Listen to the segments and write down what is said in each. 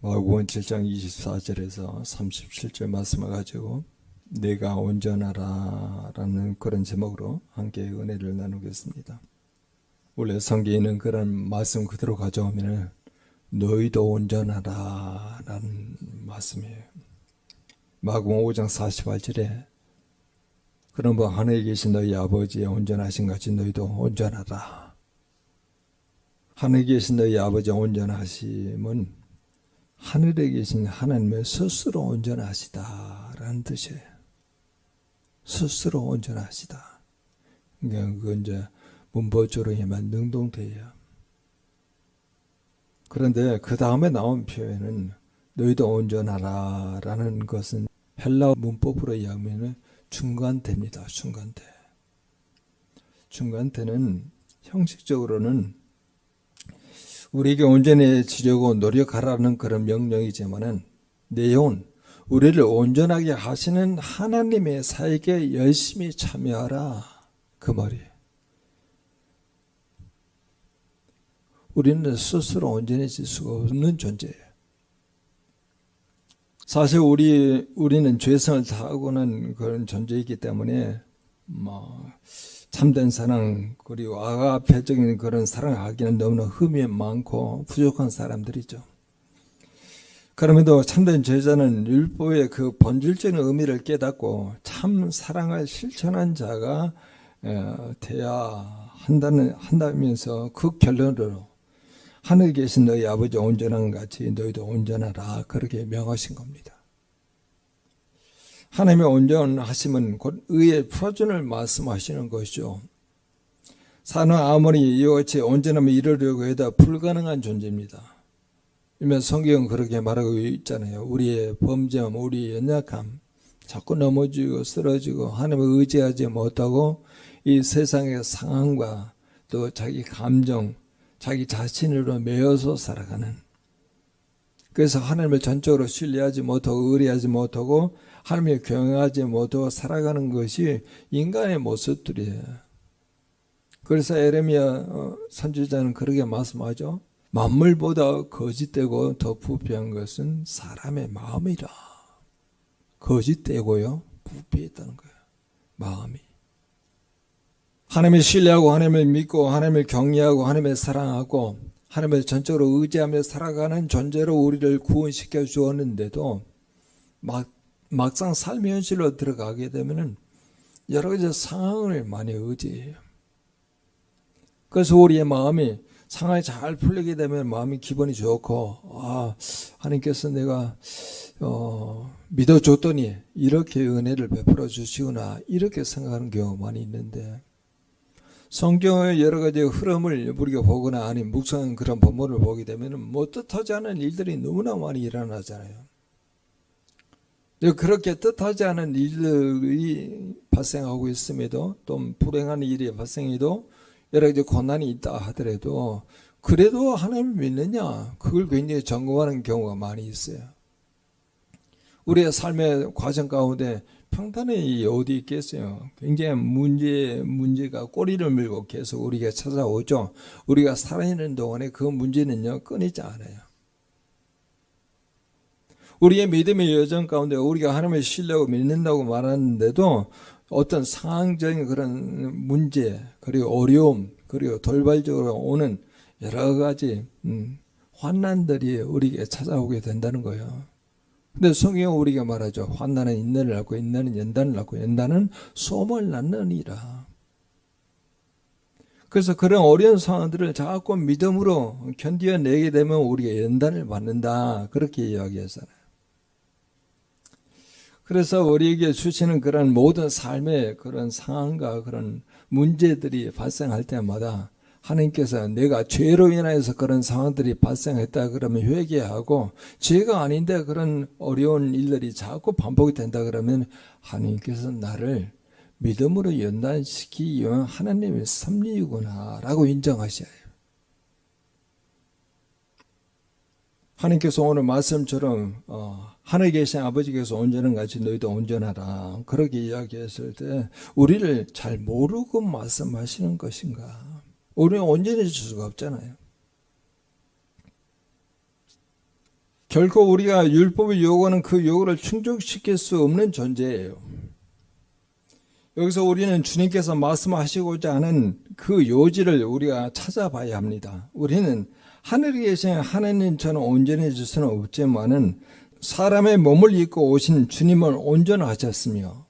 마가복음 7장 24절에서 37절 말씀을 가지고 내가 온전하라 라는 그런 제목으로 함께 은혜를 나누겠습니다. 원래 성경에 있는 그런 말씀 그대로 가져오면 너희도 온전하라 라는 말씀이에요. 마가복음 5장 48절에 그러므로 하늘에 계신 너희 아버지의 온전하신 같이 너희도 온전하라. 하늘에 계신 너희 아버지의 온전하심은 하늘에 계신 하나님의 스스로 온전하시다라는 뜻이에요. 스스로 온전하시다. 그러니까 그건 이제 문법적으로 하면 능동태예요. 그런데 그 다음에 나온 표현은 너희도 온전하라라는 것은 헬라 문법으로 이야기하면 중간태입니다. 중간태. 중간태는 형식적으로는 우리에게 온전해지려고 노력하라는 그런 명령이지만은 내용은 우리를 온전하게 하시는 하나님의 사역에 열심히 참여하라 그 말이에요. 우리는 스스로 온전해질 수가 없는 존재예요. 사실 우리는 죄성을 타고난 그런 존재이기 때문에 참된 사랑 그리고 아가페적인 그런 사랑을 하기는 너무나 흠이 많고 부족한 사람들이죠. 그럼에도 참된 제자는 율법의 그 본질적인 의미를 깨닫고 참 사랑을 실천한 자가 돼야 한다면서 그 결론으로 하늘에 계신 너희 아버지 온전한 같이 너희도 온전하라 그렇게 명하신 겁니다. 하나님의 온전하심은 곧 의의 표준을 말씀하시는 것이죠. 사는 아무리 이같이 온전함을 이루려고 해도 불가능한 존재입니다. 이면 성경은 그렇게 말하고 있잖아요. 우리의 범죄함, 우리의 연약함, 자꾸 넘어지고 쓰러지고 하나님을 의지하지 못하고 이 세상의 상황과 또 자기 감정, 자기 자신으로 매여서 살아가는, 그래서 하나님을 전적으로 신뢰하지 못하고 의뢰하지 못하고 하나님을 경외하지 못하고 살아가는 것이 인간의 모습들이에요. 그래서 에레미야 선지자는 그렇게 말씀하죠. 만물보다 거짓되고 더 부패한 것은 사람의 마음이라. 거짓되고요, 부패했다는 거예요. 마음이. 하나님을 신뢰하고 하나님을 믿고 하나님을 경외하고 하나님을 사랑하고 하나님을 전적으로 의지하며 살아가는 존재로 우리를 구원시켜 주었는데도 막상 삶의 현실로 들어가게 되면 여러 가지 상황을 많이 의지해요. 그래서 우리의 마음이 상황이 잘 풀리게 되면 마음이 기분이 좋고 하나님께서 내가 믿어줬더니 이렇게 은혜를 베풀어 주시구나 이렇게 생각하는 경우가 많이 있는데, 성경의 여러 가지 흐름을 우리가 보거나 아니면 묵상한 그런 본문을 보게 되면 뜻하지 않은 일들이 너무나 많이 일어나잖아요. 그렇게 뜻하지 않은 일들이 발생하고 있음에도 또 불행한 일이 발생해도 여러 가지 고난이 있다 하더라도 그래도 하나님을 믿느냐 그걸 굉장히 점검하는 경우가 많이 있어요. 우리의 삶의 과정 가운데 평탄이 어디 있겠어요. 굉장히 문제가 꼬리를 물고 계속 우리가 찾아오죠. 우리가 살아있는 동안에 그 문제는요 끊이지 않아요. 우리의 믿음의 여정 가운데 우리가 하나님을 신뢰하고 믿는다고 말하는데도 어떤 상황적인 그런 문제 그리고 어려움 그리고 돌발적으로 오는 여러 가지 환난들이 우리에게 찾아오게 된다는 거예요. 근데 성경은 우리가 말하죠. 환난은 인내를 낳고 인내는 연단을 낳고 연단은 소망을 낳느니라. 그래서 그런 어려운 상황들을 자꾸 믿음으로 견뎌내게 되면 우리가 연단을 받는다 그렇게 이야기하잖아요. 그래서 우리에게 주시는 그런 모든 삶의 그런 상황과 그런 문제들이 발생할 때마다 하나님께서 내가 죄로 인하여서 그런 상황들이 발생했다 그러면 회개하고, 죄가 아닌데 그런 어려운 일들이 자꾸 반복이 된다 그러면 하나님께서 나를 믿음으로 연단시키기 위한 하나님의 섭리이구나 라고 인정하셔야 해요. 하나님께서 오늘 말씀처럼 하늘에 계신 아버지께서 온전한 같이 너희도 온전하라 그렇게 이야기했을 때 우리를 잘 모르고 말씀하시는 것인가? 우리는 온전해질 수가 없잖아요. 결코 우리가 율법이 요구하는 그 요구를 충족시킬 수 없는 존재예요. 여기서 우리는 주님께서 말씀하시고자 하는 그 요지를 우리가 찾아봐야 합니다. 우리는 하늘에 계신 하나님처럼 온전해질 수는 없지만은 사람의 몸을 입고 오신 주님은 온전하셨으며,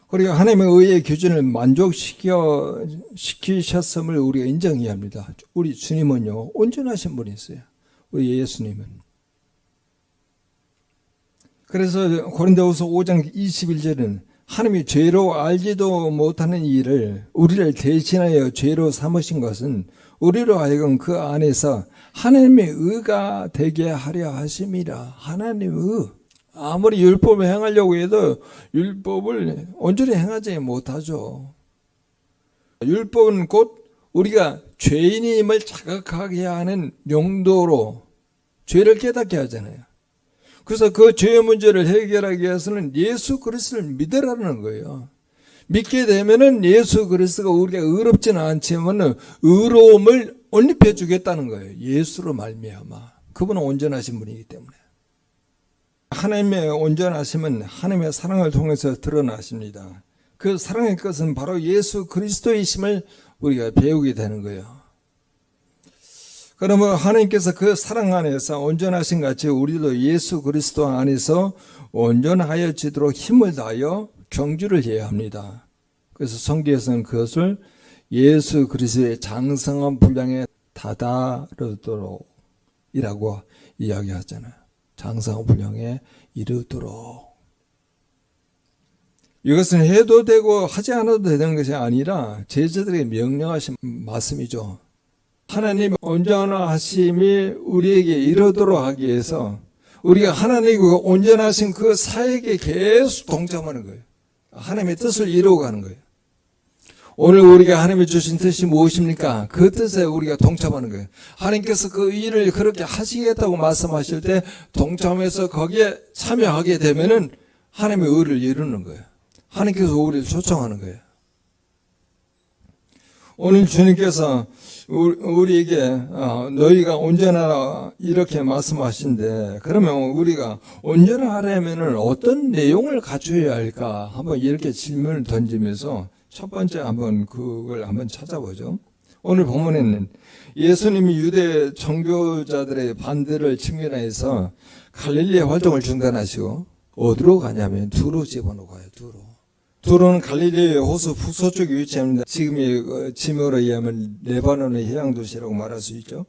그리고 하나님의 의의 기준을 만족시키셨음을 우리가 인정해야 합니다. 우리 주님은요, 온전하신 분이세요. 우리 예수님은. 그래서 고린도후서 5장 21절은 하나님이 죄로 알지도 못하는 일을 우리를 대신하여 죄로 삼으신 것은 우리로 하여금 그 안에서 하나님의 의가 되게 하려 하심이라. 하나님의 의. 아무리 율법을 행하려고 해도 율법을 온전히 행하지 못하죠. 율법은 곧 우리가 죄인임을 자각하게 하는 용도로 죄를 깨닫게 하잖아요. 그래서 그 죄의 문제를 해결하기 위해서는 예수 그리스도를 믿으라는 거예요. 믿게 되면은 예수 그리스도가 우리가 의롭지는 않지만 의로움을 온립해 주겠다는 거예요. 예수로 말미암아. 그분은 온전하신 분이기 때문에. 하나님의 온전하심은 하나님의 사랑을 통해서 드러나십니다. 그 사랑의 것은 바로 예수 그리스도이심을 우리가 배우게 되는 거예요. 그러면 하나님께서 그 사랑 안에서 온전하신 같이 우리도 예수 그리스도 안에서 온전하여지도록 힘을 다하여 경주를 해야 합니다. 그래서 성경에서는 그것을 예수 그리스도의 장성한 분량에 다다르도록 이라고 이야기하잖아요. 장성한 분량에 이르도록. 이것은 해도 되고 하지 않아도 되는 것이 아니라 제자들에게 명령하신 말씀이죠. 하나님의 온전하심이 우리에게 이르도록 하기 위해서 우리가 하나님의 온전하신 그 사역에 계속 동참하는 거예요. 하나님의 뜻을 이루어 가는 거예요. 오늘 우리가 하나님이 주신 뜻이 무엇입니까? 그 뜻에 우리가 동참하는 거예요. 하나님께서 그 일을 그렇게 하시겠다고 말씀하실 때 동참해서 거기에 참여하게 되면은 하나님의 의를 이루는 거예요. 하나님께서 우리를 초청하는 거예요. 오늘 주님께서 우리에게 너희가 온전하라 이렇게 말씀하신데, 그러면 우리가 온전하려면 어떤 내용을 갖춰야 할까 한번 이렇게 질문을 던지면서 첫 번째 한번 그걸 한번 찾아보죠. 오늘 본문에는 예수님이 유대 종교자들의 반대를 직면해서 갈릴리 활동을 중단하시고 어디로 가냐면 두로 집어넣고 가요. 두로는 갈릴리 호수 북서쪽에 위치합니다. 지금의 지명으로 의하면 레바논의 해양도시라고 말할 수 있죠.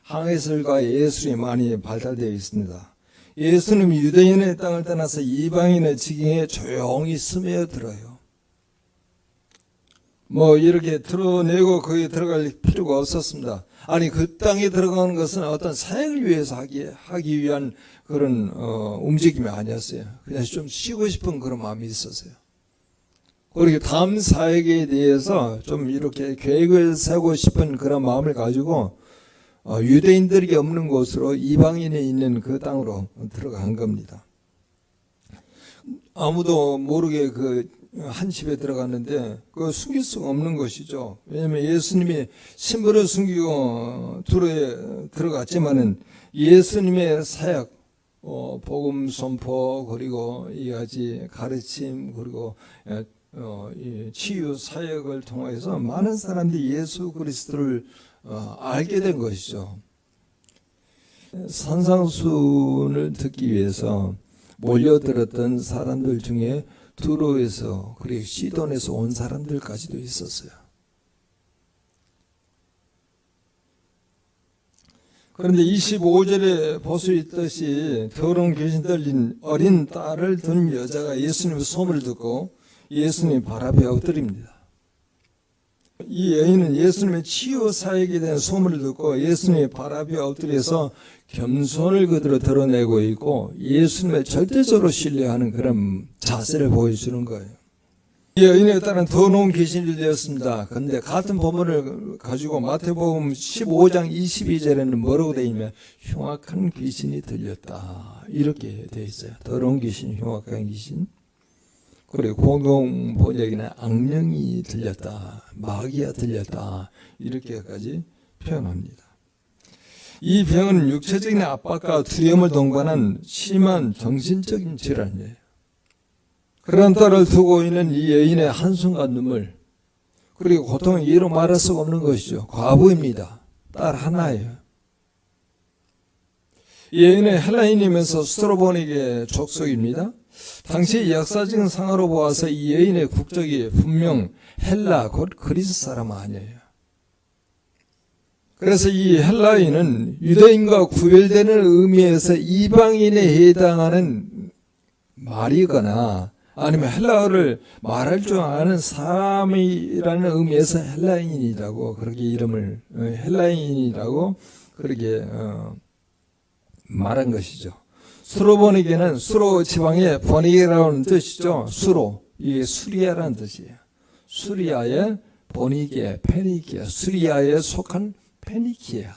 항해설과 예술이 많이 발달되어 있습니다. 예수님이 유대인의 땅을 떠나서 이방인의 지경에 조용히 스며들어요. 이렇게 드러내고 거기에 들어갈 필요가 없었습니다. 아니, 그 땅에 들어가는 것은 어떤 사역을 위해서 하기 위한 그런 움직임이 아니었어요. 그냥 좀 쉬고 싶은 그런 마음이 있었어요. 그리고 다음 사역에 대해서 좀 이렇게 계획을 세우고 싶은 그런 마음을 가지고 유대인들이 없는 곳으로 이방인이 있는 그 땅으로 들어간 겁니다. 아무도 모르게 한 집에 들어갔는데 그 숨길 수가 없는 것이죠. 왜냐하면 예수님이 신부를 숨기고 두로에 들어갔지만은 예수님의 사역, 복음 선포, 그리고 이가지 가르침, 그리고 치유 사역을 통해서 많은 사람들이 예수 그리스도를 알게 된 것이죠. 산상수훈을 듣기 위해서 몰려들었던 사람들 중에 두로에서 그리고 시돈에서 온 사람들까지도 있었어요. 그런데 25절에 볼 수 있듯이 더러운 귀신 들린 어린 딸을 둔 여자가 예수님의 소문을 듣고 예수님 발 앞에 엎드립니다. 이 여인은 예수님의 치유 사역에 대한 소문을 듣고 예수님의 발 앞에 엎드려서 겸손을 그대로 드러내고 있고 예수님을 절대적으로 신뢰하는 그런 자세를 보여주는 거예요. 이 여인에 따른 더러운 귀신이 들렸습니다. 그런데 같은 본문을 가지고 마태복음 15장 22절에는 뭐라고 되어 있냐면 흉악한 귀신이 들렸다 이렇게 되어 있어요. 더러운 귀신, 흉악한 귀신. 그리고 공동 번역에는 악령이 들렸다, 마귀가 들렸다 이렇게까지 표현합니다. 이 병은 육체적인 압박과 두려움을 동반한 심한 정신적인 질환이에요. 그런 딸을 두고 있는 이 여인의 한숨과 눈물, 그리고 고통은 이로 말할 수가 없는 것이죠. 과부입니다. 딸 하나예요. 이 여인은 헬라인이면서 스트로보닉의 족속입니다. 당시 역사적인 상으로 보아서 이 여인의 국적이 분명 헬라 곧 그리스 사람 아니에요. 그래서 이 헬라인은 유대인과 구별되는 의미에서 이방인에 해당하는 말이거나 아니면 헬라어를 말할 줄 아는 사람이라는 의미에서 헬라인이라고 그렇게 이름을 헬라인이라고 그렇게 말한 것이죠. 수로보니게는 수로 지방의 보니게라는 뜻이죠. 수로, 이게 수리아라는 뜻이에요. 수리아의 보니게, 페니키아, 수리아에 속한 페니키아.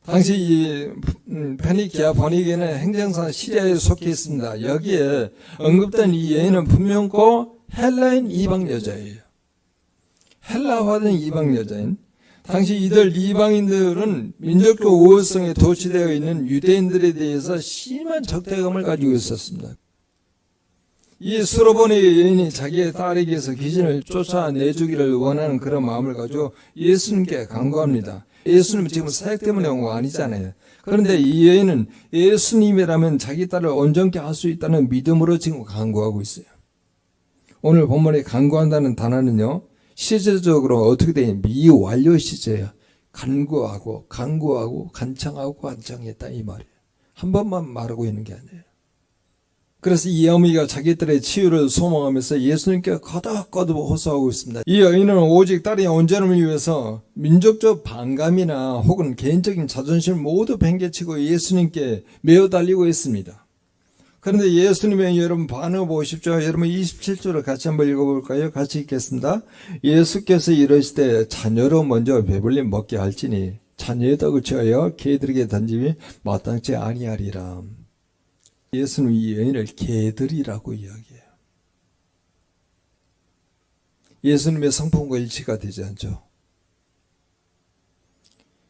당시 이 페니키아, 보니게는 행정상 시리아에 속해 있습니다. 여기에 언급된 이 여인은 분명코 헬라인 이방 여자예요. 헬라화된 이방 여자인. 당시 이들 이방인들은 민족적 우월성에 도취되어 있는 유대인들에 대해서 심한 적대감을 가지고 있었습니다. 이 수로보니 여인이 자기의 딸에게서 귀신을 쫓아내주기를 원하는 그런 마음을 가지고 예수님께 간구합니다. 예수님은 지금 사역 때문에 온 거 아니잖아요. 그런데 이 여인은 예수님이라면 자기 딸을 온전케 할 수 있다는 믿음으로 지금 간구하고 있어요. 오늘 본문에 간구한다는 단어는요, 시제적으로 어떻게 되냐, 미완료 시제예요. 간구하고 간청하고 간청했다 이 말이에요. 한 번만 말하고 있는 게 아니에요. 그래서 이 어머니가 자기 딸의 치유를 소망하면서 예수님께 거듭거듭 호소하고 있습니다. 이 여인은 오직 딸의 온전함을 위해서 민족적 반감이나 혹은 개인적인 자존심을 모두 팽개치고 예수님께 매어 달리고 있습니다. 그런데 예수님의 여러분 반응 보십시오. 여러분 27절을 같이 한번 읽어볼까요? 같이 읽겠습니다. 예수께서 이르시되 자녀로 먼저 배불리 먹게 할지니 자녀의 떡을 취하여 개들에게 던짐이 마땅치 아니하리라. 예수는 이 여인을 개들이라고 이야기해요. 예수님의 성품과 일치가 되지 않죠.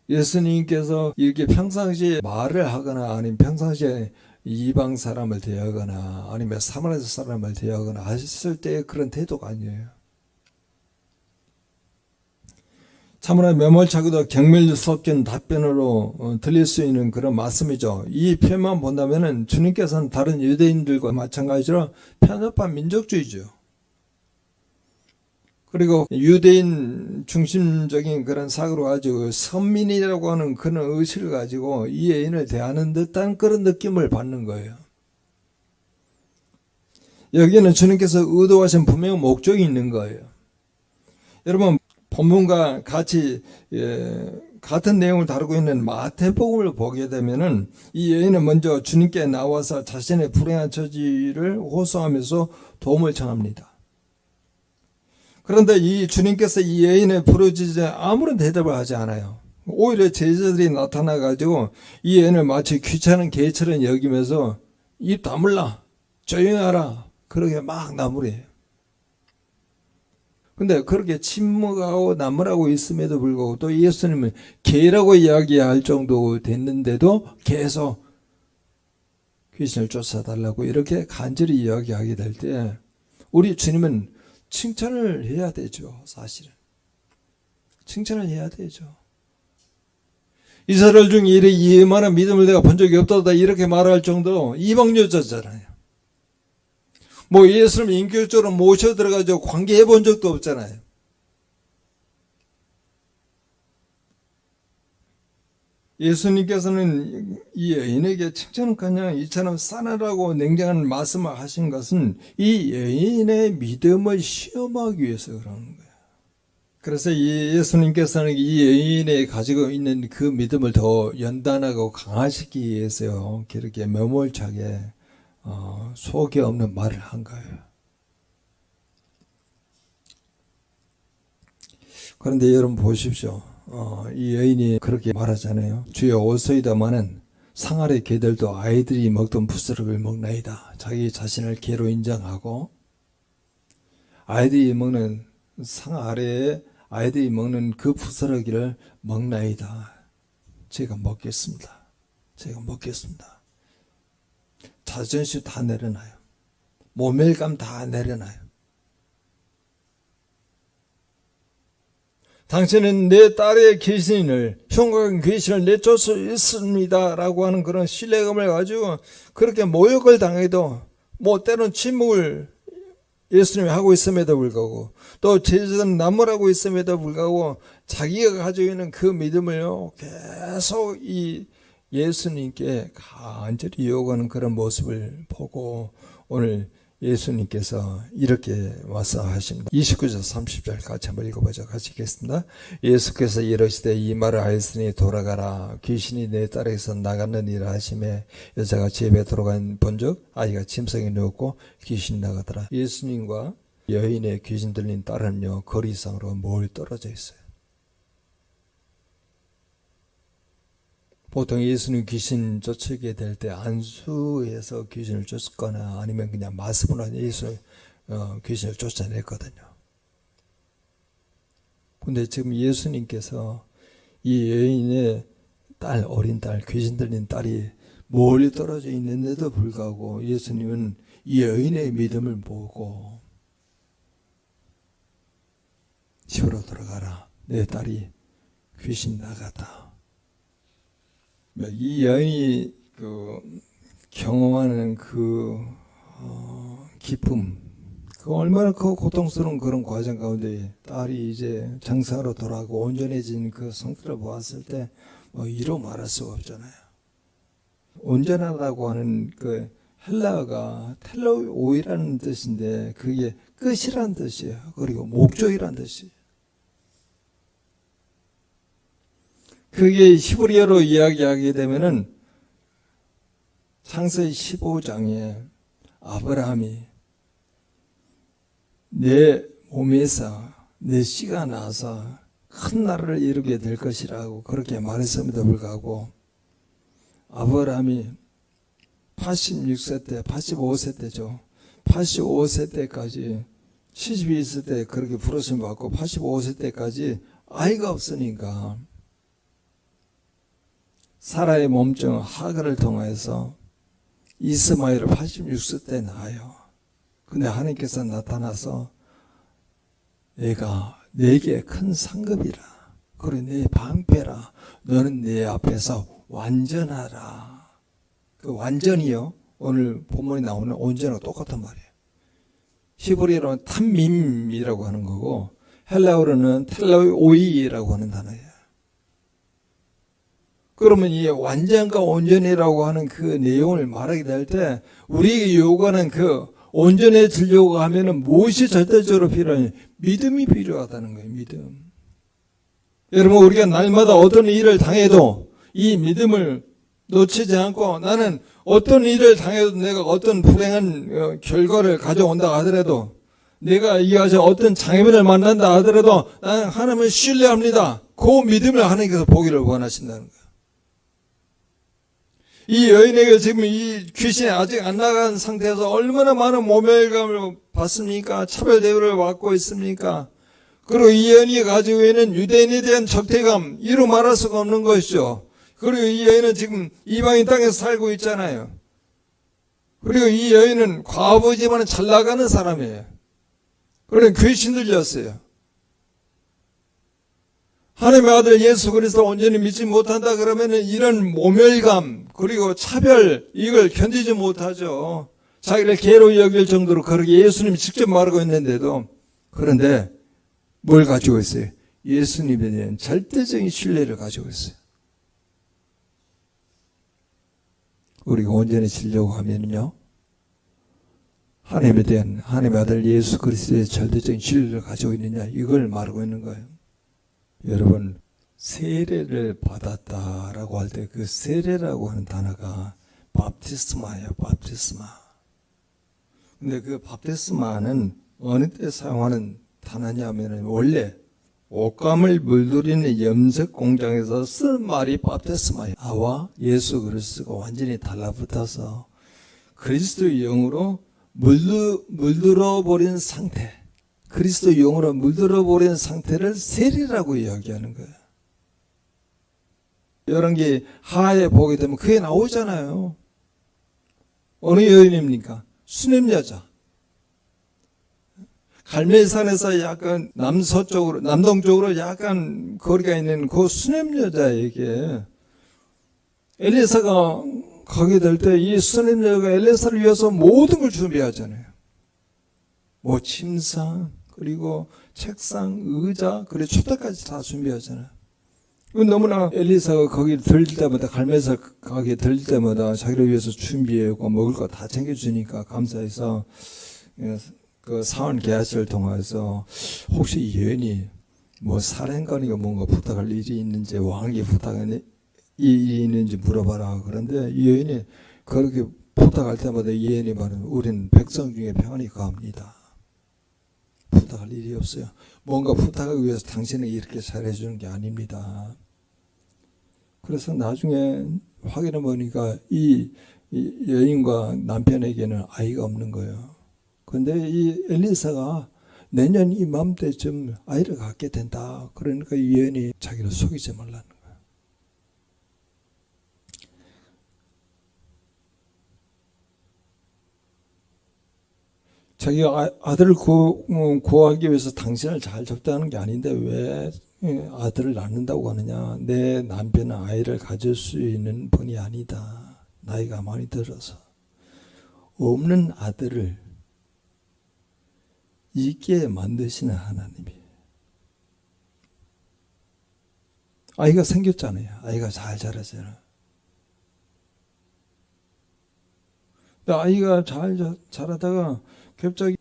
예수님께서 이렇게 평상시에 말을 하거나 아니면 평상시에 이방 사람을 대하거나 아니면 사마리아 사람을 대하거나 하셨을 때의 그런 태도가 아니에요. 참으로 매몰차고도 경멸 섞인 답변으로 들릴 수 있는 그런 말씀이죠. 이 표현만 본다면 주님께서는 다른 유대인들과 마찬가지로 편협한 민족주의죠. 그리고 유대인 중심적인 그런 사고를 가지고 선민이라고 하는 그런 의식을 가지고 이 여인을 대하는 듯한 그런 느낌을 받는 거예요. 여기는 주님께서 의도하신 분명한 목적이 있는 거예요. 여러분 본문과 같이 같은 내용을 다루고 있는 마태복음을 보게 되면은 이 여인은 먼저 주님께 나와서 자신의 불행한 처지를 호소하면서 도움을 청합니다. 그런데 이 주님께서 이 여인의 부르짖음에 아무런 대답을 하지 않아요. 오히려 제자들이 나타나가지고 이 여인을 마치 귀찮은 개처럼 여기면서 입 다물라, 조용히 하라, 그렇게 막 나무래요. 근데 그렇게 침묵하고 나무라고 있음에도 불구하고 또 예수님은 개라고 이야기할 정도 됐는데도 계속 귀신을 쫓아달라고 이렇게 간절히 이야기하게 될 때 우리 주님은 칭찬을 해야 되죠. 사실은 칭찬을 해야 되죠. 이스라엘 중에 이만한 믿음을 내가 본 적이 없다 이렇게 말할 정도로 이방 여자잖아요. 뭐 예수님 인격적으로 모셔 들어가지고 관계해 본 적도 없잖아요. 예수님께서는 이 여인에게 칭찬하냐 이처럼 싸늘하고 냉정한 말씀을 하신 것은 이 여인의 믿음을 시험하기 위해서 그러는 거예요. 그래서 예수님께서는 이 여인이 가지고 있는 그 믿음을 더 연단하고 강화시키기 위해서요. 그렇게 매몰차게 속이 없는 말을 한 거예요. 그런데 여러분 보십시오. 이 여인이 그렇게 말하잖아요. 주여 오소이다마는 상 아래 개들도 아이들이 먹던 부스럭을 먹나이다. 자기 자신을 개로 인정하고 아이들이 먹는 상 아래에 아이들이 먹는 그 부스러기를 먹나이다. 제가 먹겠습니다. 제가 먹겠습니다. 자존심 다 내려놔요. 모멸감 다 내려놔요. 당신은 내 딸의 귀신을, 흉악한 귀신을 내쫓을 수 있습니다 라고 하는 그런 신뢰감을 가지고 그렇게 모욕을 당해도 때로는 침묵을 예수님이 하고 있음에도 불구하고 또 제자들은 남모라고 있음에도 불구하고 자기가 가지고 있는 그 믿음을 계속 이 예수님께 간절히 요구하는 그런 모습을 보고 오늘 예수님께서 이렇게 말씀하십니다. 29절 30절 같이 한번 읽어보자. 같이 읽겠습니다. 예수께서 이르시되 이 말을 하였으니 돌아가라. 귀신이 내 딸에게서 나갔느니라 하시매 여자가 집에 들어간 본즉 아이가 침상에 누웠고 귀신이 나가더라. 예수님과 여인의 귀신 들린 딸은요 거리상으로 멀리 떨어져 있어요. 보통 예수님 귀신 쫓게 될 때 안수해서 귀신을 쫓거나 아니면 그냥 말씀으로 예수 귀신을 쫓아냈거든요. 근데 지금 예수님께서 이 여인의 딸, 어린 딸, 귀신 들린 딸이 멀리 떨어져 있는데도 불구하고 예수님은 이 여인의 믿음을 보고 집으로 들어가라. 내 딸이 귀신 나갔다. 이 여인이 경험하는 기쁨, 얼마나 고통스러운 그런 과정 가운데 딸이 이제 정상으로 돌아가고 온전해진 그 상태를 보았을 때 이루 말할 수가 없잖아요. 온전하다고 하는 그 헬라어가 텔로오이라는 뜻인데 그게 끝이라는 뜻이에요. 그리고 목적이라는 뜻이에요. 그게 히브리어로 이야기하게 되면은 창세기 15장에 아브라함이 내 몸에서 내 씨가 나서 큰 나라를 이루게 될 것이라고 그렇게 말했음에도 불구하고 아브라함이 86세 때, 85세 때죠. 85세 때까지 72세 때 그렇게 부르심 받고 85세 때까지 아이가 없으니까 사라의 몸종 하갈을 통해서 이스마엘을 86세 때 낳아요. 근데 하나님께서 나타나서 내가 내게 큰 상급이라. 그리고 내 방패라. 너는 내 앞에서 완전하라. 그 완전이요. 오늘 본문에 나오는 온전하고 똑같은 말이에요. 히브리어로는 탐밈이라고 하는 거고 헬라어로는 텔로오이라고 하는 단어예요. 그러면 이 완전과 온전이라고 하는 그 내용을 말하게 될 때 우리에게 요구하는 그 온전해지려고 하면은 무엇이 절대적으로 필요하냐? 믿음이 필요하다는 거예요. 믿음. 여러분 우리가 날마다 어떤 일을 당해도 이 믿음을 놓치지 않고 나는 어떤 일을 당해도 내가 어떤 불행한 결과를 가져온다 하더라도 내가 이어서 어떤 장애물을 만난다 하더라도 나는 하나님을 신뢰합니다. 그 믿음을 하나님께서 보기를 원하신다는 거예요. 이 여인에게 지금 이 귀신이 아직 안 나간 상태에서 얼마나 많은 모멸감을 받습니까? 차별 대우를 받고 있습니까? 그리고 이 여인이 가지고 있는 유대인에 대한 적대감 이루 말할 수가 없는 것이죠. 그리고 이 여인은 지금 이방인 땅에서 살고 있잖아요. 그리고 이 여인은 과부지만 잘 나가는 사람이에요. 그러니까 귀신 들렸어요. 하나님의 아들 예수 그리스도 온전히 믿지 못한다 그러면 이런 모멸감 그리고 차별 이걸 견디지 못하죠. 자기를 개로 여길 정도로 그렇게 예수님이 직접 말하고 있는데도 그런데 뭘 가지고 있어요? 예수님에 대한 절대적인 신뢰를 가지고 있어요. 우리가 온전해지려고 하면요 하나님에 대한 하나님의 아들 예수 그리스도의 절대적인 신뢰를 가지고 있느냐 이걸 말하고 있는 거예요. 여러분 세례를 받았다라고 할 때 그 세례라고 하는 단어가 밥티스마예요. 밥티스마. 근데 그 밥티스마는 어느 때 사용하는 단어냐면 원래 옷감을 물들이는 염색 공장에서 쓴 말이 밥티스마예요. 아와 예수 그리스도가 완전히 달라붙어서 그리스도의 영으로 물들어버린 상태, 그리스도 영으로 물들어버린 상태를 세례라고 이야기하는 거예요. 열왕기 하에 보게 되면 그게 나오잖아요. 어느 여인입니까? 수냄 여자. 갈멜산에서 약간 남서쪽으로, 남동쪽으로 약간 거리가 있는 그 수냄 여자에게 엘리사가 가게 될 때 이 수냄 여자가 엘리사를 위해서 모든 걸 준비하잖아요. 뭐 침상, 그리고 책상, 의자, 그리고 촛대까지 다 준비하잖아요. 너무나 엘리사가 거기 들릴 때마다, 갈멜산 가게 들릴 때마다 자기를 위해서 준비하고 먹을 거 다 챙겨주니까 감사해서 그 사원 게하시를 통해서 혹시 이 여인이 뭐 사령관이가 뭔가 부탁할 일이 있는지, 왕에게 부탁할 일이 있는지 물어봐라. 그런데 이 여인이 그렇게 부탁할 때마다 이 여인이 말하는, 우리는 백성 중에 평안히 가합니다. 부탁할 일이 없어요. 뭔가 부탁하기 위해서 당신에게 이렇게 잘해주는 게 아닙니다. 그래서 나중에 확인해 보니까 이 여인과 남편에게는 아이가 없는 거예요. 그런데 이 엘리사가 내년 이맘때쯤 아이를 갖게 된다. 그러니까 이 여인이 자기를 속이지 말라는 거예요. 자기가 아들을 구하기 위해서 당신을 잘 접대하는 게 아닌데 왜 아들을 낳는다고 하느냐. 내 남편은 아이를 가질 수 있는 분이 아니다. 나이가 많이 들어서. 없는 아들을 있게 만드시는 하나님이. 아이가 생겼잖아요. 아이가 잘 자라잖아요. 아이가 잘 자라다가 갑자기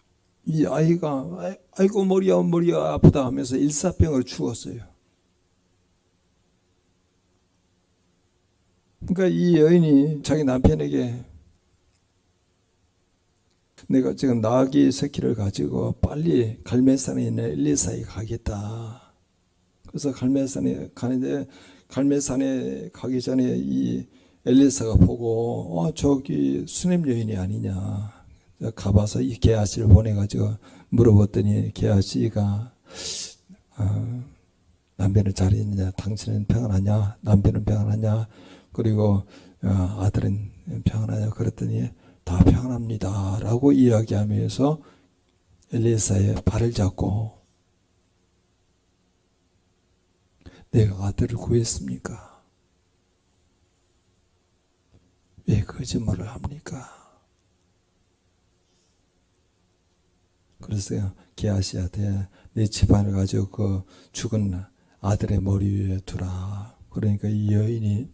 이 아이가 아이고 머리가 아프다 하면서 일사병으로 죽었어요. 그러니까 이 여인이 자기 남편에게 내가 지금 나귀 새끼를 가지고 빨리 갈멜산에 있는 엘리사에 가겠다. 그래서 갈멜산에 가는데 갈멜산에 가기 전에 이 엘리사가 보고 저기 수냄 여인이 아니냐. 가봐서 이 게하시를 보내가지고 물어봤더니 게하시가 남편은 잘 있느냐, 당신은 평안하냐, 남편은 평안하냐, 그리고 아들은 평안하냐. 그랬더니 다 평안합니다 라고 이야기하면서 엘리사의 발을 잡고, 내가 아들을 구했습니까? 왜 거짓말을 합니까? 그래서 게하시한테 내 집안을 가지고 그 죽은 아들의 머리 위에 두라. 그러니까 이 여인이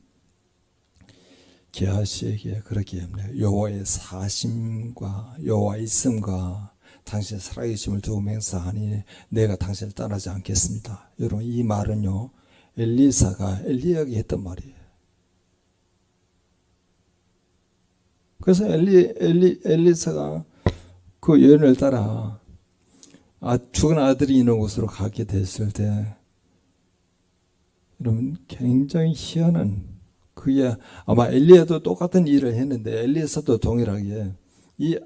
게하시에게 그렇게 합니다. 여호와의 사심과 여호와 있음과 당신의 살아계심을 두고 맹세하니 내가 당신을 떠나지 않겠습니다. 여러분, 이 말은요, 엘리사가 엘리야에게 했던 말이에요. 그래서 엘리사가 그 여인을 따라 죽은 아들이 있는 곳으로 가게 됐을 때, 여러분, 굉장히 희한한, 그게 아마 엘리야도 똑같은 일을 했는데 엘리사도 동일하게 이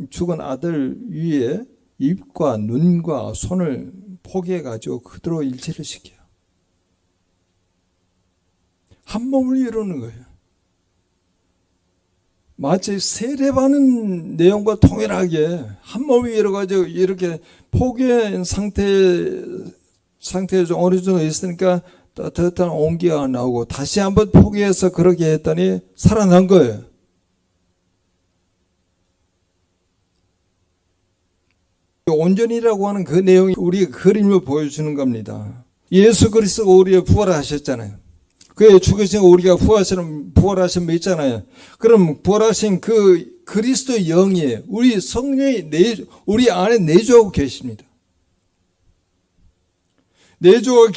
죽은 아들 위에 입과 눈과 손을 포개해 가지고 그대로 일치를 시켜요. 한 몸을 이루는 거예요. 마치 세례받는 내용과 동일하게 한 몸이 이루어가지고 이렇게 포개한 상태에 좀 어느 정도 있으니까 따뜻한 온기가 나오고 다시 한번 포개해서 그렇게 했더니 살아난 거예요. 온전이라고 하는 그 내용이 우리의 그림을 보여주는 겁니다. 예수 그리스도가 우리의 부활하셨잖아요. 그의 죽으신 우리가 부활하신 있잖아요. 그럼 부활하신 그 그리스도 영이 우리 성령이 우리 안에 내주하고 계십니다. 내주하고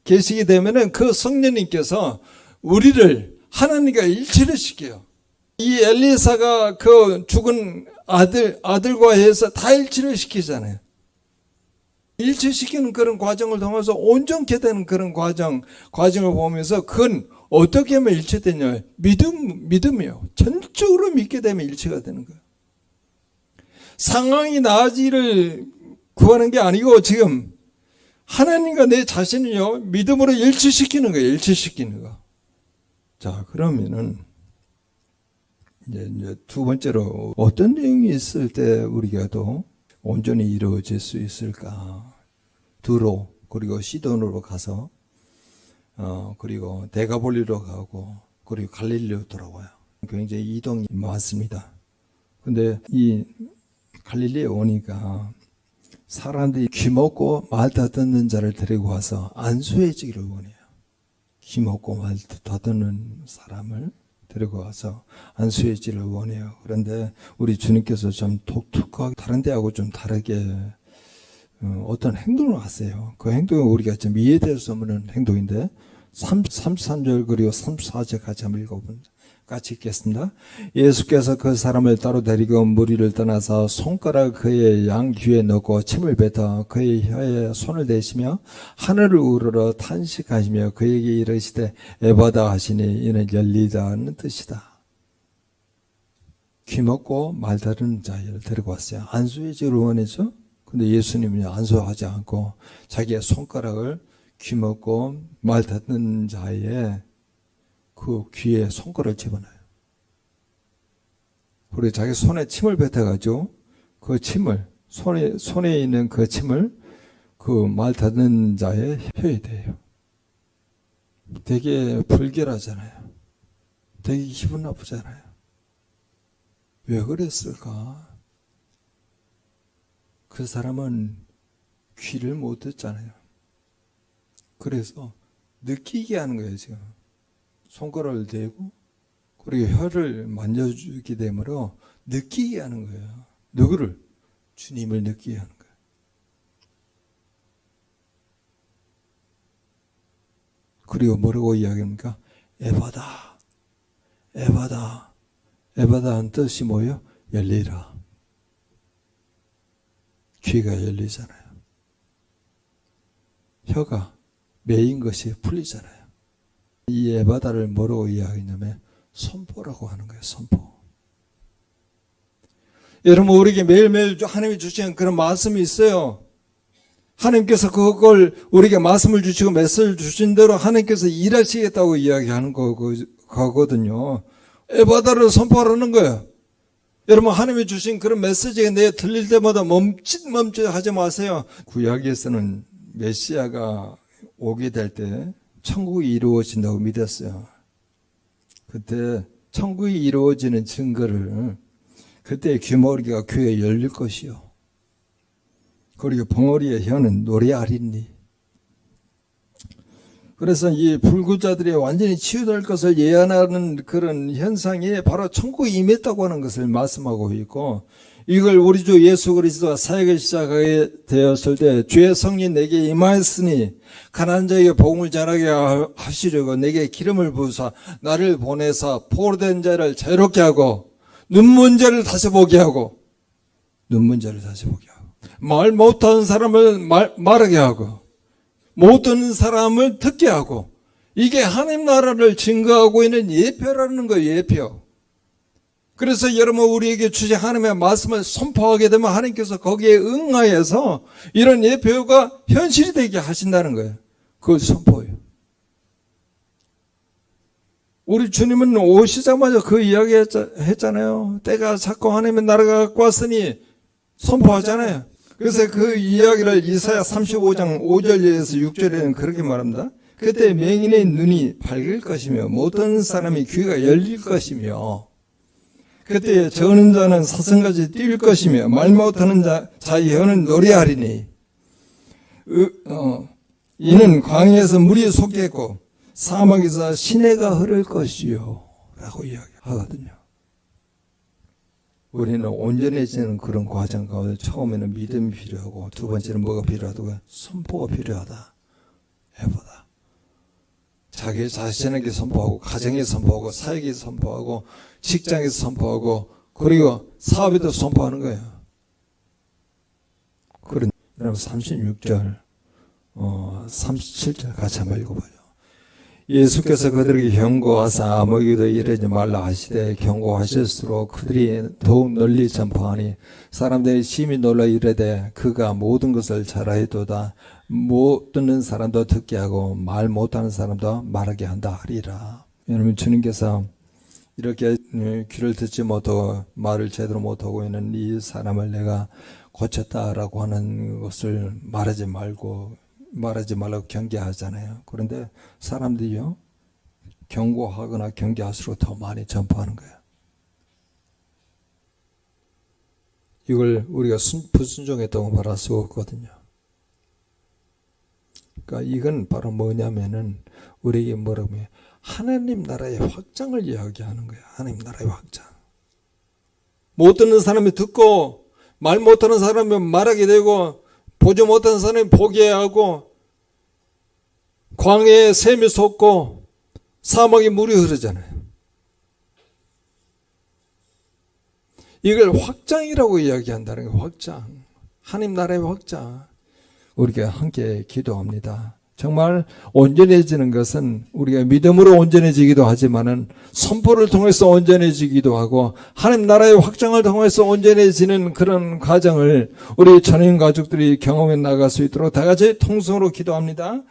계시게 되면은 그 성령님께서 우리를 하나님과 일치를 시켜요. 이 엘리사가 그 죽은 아들과 해서 다 일치를 시키잖아요. 일치시키는 그런 과정을 통해서 온전케 되는 그런 과정을 보면서 그건 어떻게 하면 일치되냐. 믿음이요. 전적으로 믿게 되면 일치가 되는 거예요. 상황이 나아지기를 구하는 게 아니고 지금 하나님과 내 자신을요, 믿음으로 일치시키는 거예요. 일치시키는 거. 자, 그러면은 이제 두 번째로 어떤 내용이 있을 때 우리가 또 온전히 이루어질 수 있을까? 두로 그리고 시돈으로 가서 그리고 데가볼리로 가고 그리고 갈릴리로 돌아와요. 굉장히 이동이 많습니다. 근데 이 갈릴리에 오니까 사람들이 귀먹고 말 다듣는 자를 데리고 와서 안수해주기를 원해요. 귀먹고 말 다듣는 사람을 데리고 와서 안수해주기를 원해요. 그런데 우리 주님께서 좀 독특하게 다른 데하고 좀 다르게 어떤 행동을 하세요. 그 행동은 우리가 좀 이해될 수 없는 행동인데 33절 그리고 34절 같이 한번 읽어보면 같이 읽겠습니다. 예수께서 그 사람을 따로 데리고 무리를 떠나서 손가락 그의 양 귀에 넣고 침을 뱉어 그의 혀에 손을 대시며 하늘을 우러러 탄식하시며 그에게 이르시되 에바다 하시니 이는 열리다는 뜻이다. 귀먹고 말 다루는 자를 데리고 왔어요. 안수해주기를 원해서. 근데 예수님은 안수하지 않고 자기의 손가락을 귀먹고 말 듣는 자의 그 귀에 손가락을 집어넣어요. 그리고 자기 손에 침을 뱉어가지고 그 침을 손에 있는 그 침을 그 말 듣는 자의 혀에 대요. 되게 불결하잖아요. 되게 기분 나쁘잖아요. 왜 그랬을까? 그 사람은 귀를 못 듣잖아요. 그래서 느끼게 하는 거예요, 지금. 손가락을 대고, 그리고 혀를 만져주게 되므로 느끼게 하는 거예요. 누구를? 주님을 느끼게 하는 거예요. 그리고 뭐라고 이야기합니까? 에바다. 에바다. 에바다는 뜻이 뭐예요? 열리라. 귀가 열리잖아요. 혀가 매인 것이 풀리잖아요. 이 에바다를 뭐라고 이야기하냐면 선포라고 하는 거예요. 선포. 여러분 우리에게 매일매일 하나님이 주시는 그런 말씀이 있어요. 하나님께서 그걸 우리에게 말씀을 주시고 메시지를 주신 대로 하나님께서 일하시겠다고 이야기하는 거거든요. 에바다를 선포하라는 거예요. 여러분 하나님이 주신 그런 메시지가 내 들릴 때마다 멈칫 하지 마세요. 구약에서는 메시아가 오게 될 때 천국이 이루어진다고 믿었어요. 그때 천국이 이루어지는 증거를 그때 귀머리가 귀에 열릴 것이요. 그리고 벙어리의 혀는 노래하리니. 그래서 이 불구자들이 완전히 치유될 것을 예언하는 그런 현상이 바로 천국이 임했다고 하는 것을 말씀하고 있고, 이걸 우리 주 예수 그리스도가 사역을 시작하게 되었을 때 주의 성령 내게 임하였으니 가난한 자에게 복음을 전하게 하시려고 내게 기름을 부으사 나를 보내사 포로된 자를 자유롭게 하고 눈먼 자를 다시 보게 하고 말 못하는 사람을 말하게 하고 못 듣는 사람을 듣게 하고, 이게 하나님 나라를 증거하고 있는 예표라는 거예요. 예표. 그래서 여러분 우리에게 주신 하나님의 말씀을 선포하게 되면 하나님께서 거기에 응하여서 이런 예표가 현실이 되게 하신다는 거예요. 그걸 선포해요. 우리 주님은 오시자마자 그 이야기 했잖아요. 때가 찼고 하나님의 나라가 갖고 왔으니 선포하잖아요. 그래서 그 이야기를 이사야 35장 5절에서 6절에는 그렇게 말합니다. 그때 맹인의 눈이 밝을 것이며 못 듣는 사람이 귀가 열릴 것이며 그때 저는 자는 사슴같이 뛸 것이며 말 못하는 자의 혀는 노래하리니 이는 광야에서 물이 솟겠고 사막에서 시내가 흐를 것이요 라고 이야기하거든요. 우리는 온전해지는 그런 과정 가운데 처음에는 믿음이 필요하고 두 번째는 뭐가 필요하다고? 선포가 필요하다. 해보다. 자기 자신에게 선포하고 가정에 선포하고 사역에 선포하고 직장에서 선포하고 그리고 사업에도 선포하는 거예요. 그런 36절 37절 같이 한번 읽어봐요. 예수께서 그들에게 경고하사 먹이도 이르지 말라 하시되 경고하실수록 그들이 더욱 널리 전파하니 사람들이 심히 놀라 이르되 그가 모든 것을 잘하였도다. 못 듣는 사람도 듣게 하고 말 못하는 사람도 말하게 한다 하리라. 여러분, 주님께서 이렇게 귀를 듣지 못하고 말을 제대로 못하고 있는 이 사람을 내가 고쳤다라고 하는 것을 말하지 말라고 경계하잖아요. 그런데 사람들이요, 경고하거나 경계할수록 더 많이 전파하는 거예요. 이걸 우리가 불순종했다고 말할 수 없거든요. 그러니까 이건 바로 뭐냐면은 우리에게 뭐라고 해요? 하나님 나라의 확장을 이야기하는 거예요. 하나님 나라의 확장. 못 듣는 사람이 듣고 말 못하는 사람이 말하게 되고 보지 못하는 사람이 보게 하고 광야에 샘이 솟고 사막에 물이 흐르잖아요. 이걸 확장이라고 이야기한다는 거예요. 확장. 하나님 나라의 확장. 우리가 함께 기도합니다. 정말 온전해지는 것은 우리가 믿음으로 온전해지기도 하지만은 선포를 통해서 온전해지기도 하고 하나님 나라의 확장을 통해서 온전해지는 그런 과정을 우리 전인 가족들이 경험해 나갈 수 있도록 다 같이 통성으로 기도합니다.